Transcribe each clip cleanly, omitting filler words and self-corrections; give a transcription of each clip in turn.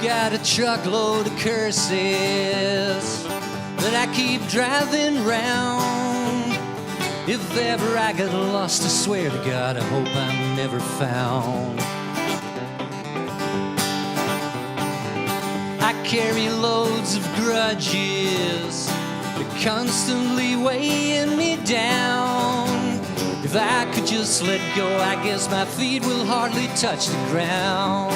got a truckload of curses that I keep driving round. If ever I get lost, I swear to God, I hope I'm never found. I carry loads of grudges that constantly weighing me down. If I could just let go, I guess my feet will hardly touch the ground.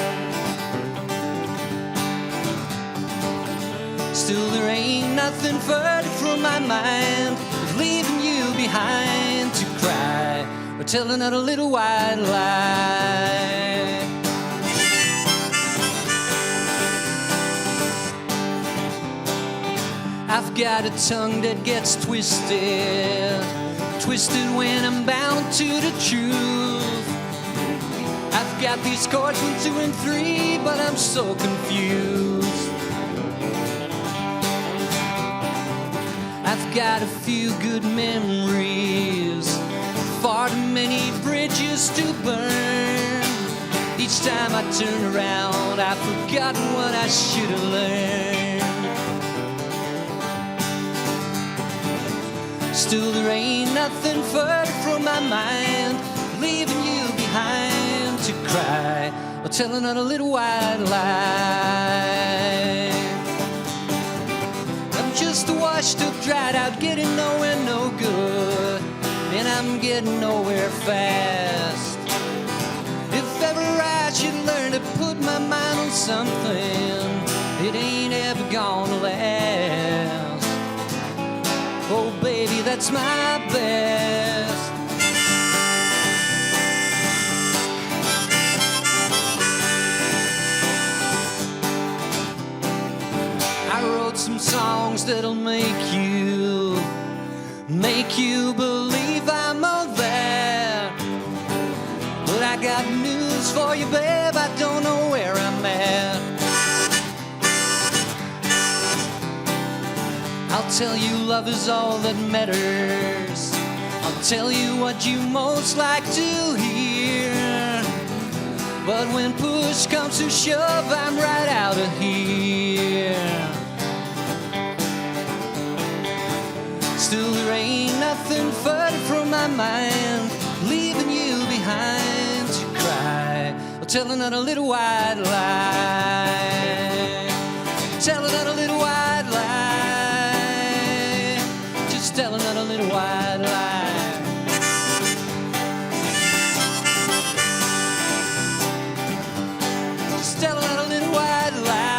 Still, there ain't nothing further from my mind than leaving you behind to cry or tell another little white lie. I've got a tongue that gets twisted when I'm bound to the truth. I've got these chords 1, 2, and 3, but I'm so confused. I've got a few good memories, far too many bridges to burn. Each time I turn around, I've forgotten what I should have learned. Still, there ain't nothing further from my mind, leaving you behind to cry or tell another little white lie. I'm just washed up, dried out, getting nowhere, no good, and I'm getting nowhere fast. If ever I should learn to put my mind on something, it ain't ever gonna last. Oh baby, that's my best. I wrote some songs that'll make you believe I'm all that. But I got news for you, babe, I don't know where I'm at. I'll tell you love is all that matters. I'll tell you what you most like to hear. But when push comes to shove, I'm right out of here. Still, there ain't nothing further from my mind, leaving you behind to cry or tell another little white lie. Tell another little white lie. Just tell another little white lie. Just tell another little white lie.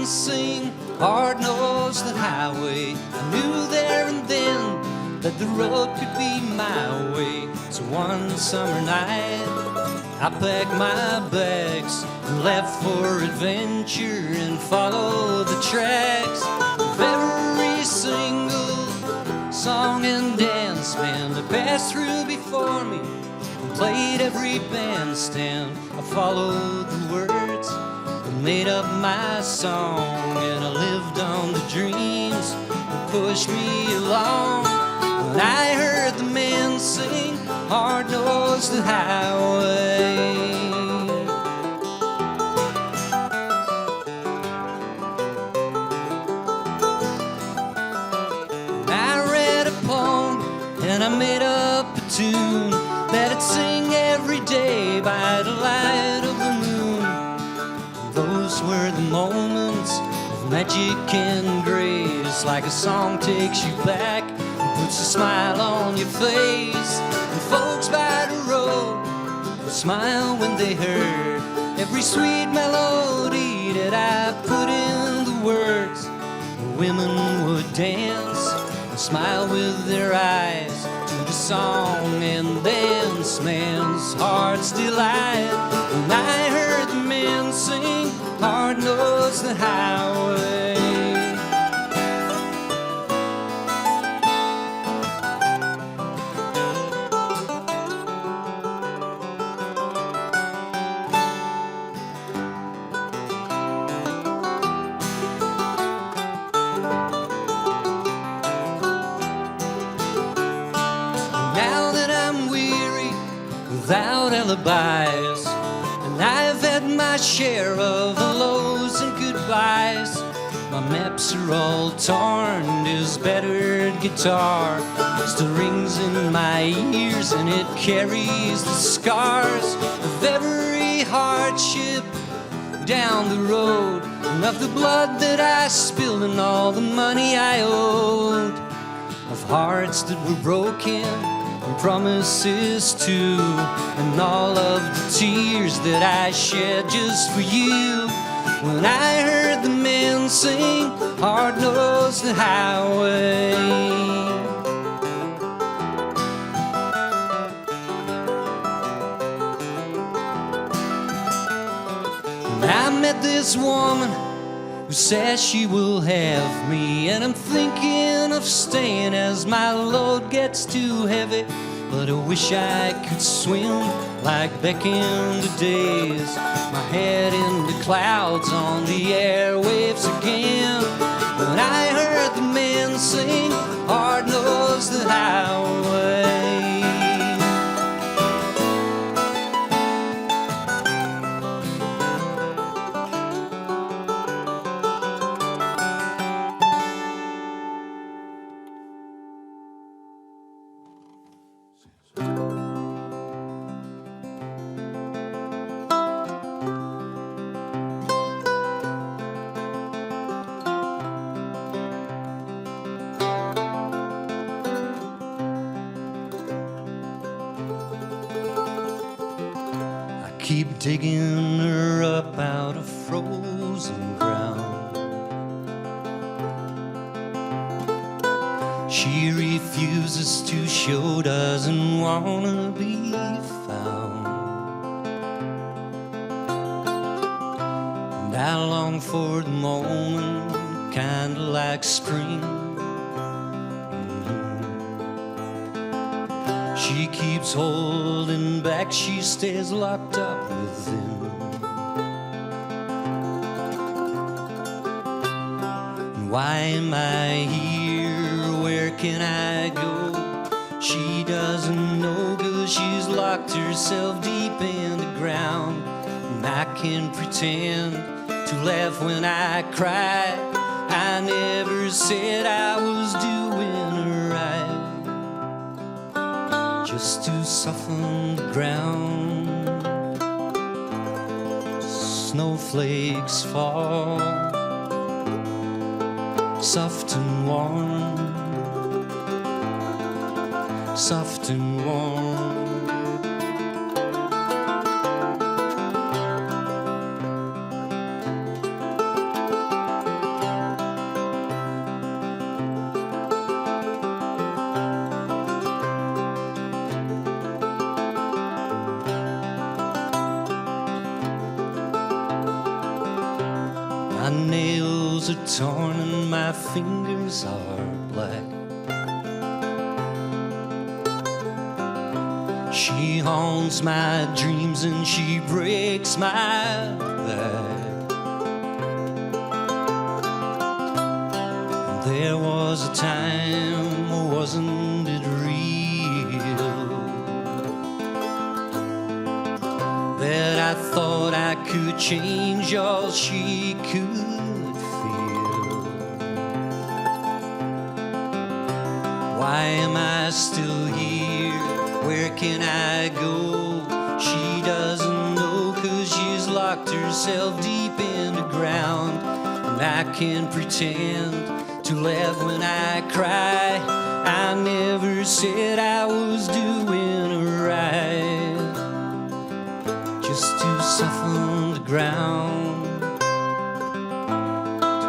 Sing, hard knows the highway. I knew there and then that the road could be my way. So one summer night I packed my bags and left for adventure and followed the tracks of every single song and dance band that passed through before me and played every bandstand. I followed the words, made up my song, and I lived on the dreams that pushed me along. When I heard the men sing, hard knows the highway. I read a poem and I made up a tune that I'd sing every day by the light of the moon. Those were the moments of magic and grace, like a song takes you back and puts a smile on your face. And folks by the road would smile when they heard every sweet melody that I put in the words. The women would dance and smile with their eyes to the song and dance, man's heart's delight. When I heard the men sing, hard knows the highway. without alibis. And I've had my share of hellos and goodbyes. My maps are all torn, this battered guitar still rings in my ears, and it carries the scars of every hardship down the road, and of the blood that I spilled and all the money I owed, of hearts that were broken and promises too, and all of the tears that I shed just for you. When I heard the men sing, hard knows the highway. And I met this woman who says she will have me, and I'm thinking of staying as my load gets too heavy. But I wish I could swim like back in the days, my head in the clouds on the airwaves again. When I heard the men sing, hard knows the highway. Keep digging her up out of frozen ground. She refuses to show, doesn't wanna be found. And I long for the moment, kinda like spring. She keeps holding back, she stays locked up within. And why am I here? Where can I go? She doesn't know, 'cause she's locked herself deep in the ground. And I can pretend to laugh when I cry. I never said I was doing right, just to soften the ground. Snowflakes fall, soft and warm, soft and warm. My nails are torn and my fingers are black. She haunts my dreams and she breaks my back. There was a time, wasn't it real, that I thought I could change all she could feel. Why am I still here? Where can I go? She doesn't know, 'cause she's locked herself deep in the ground. And I can't pretend to laugh when I cry. I never said I was doing right, just to soften the ground,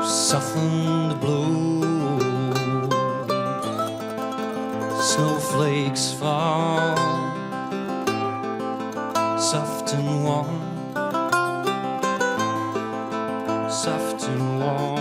to soften the blow. Snowflakes fall, soft and warm, soft and warm.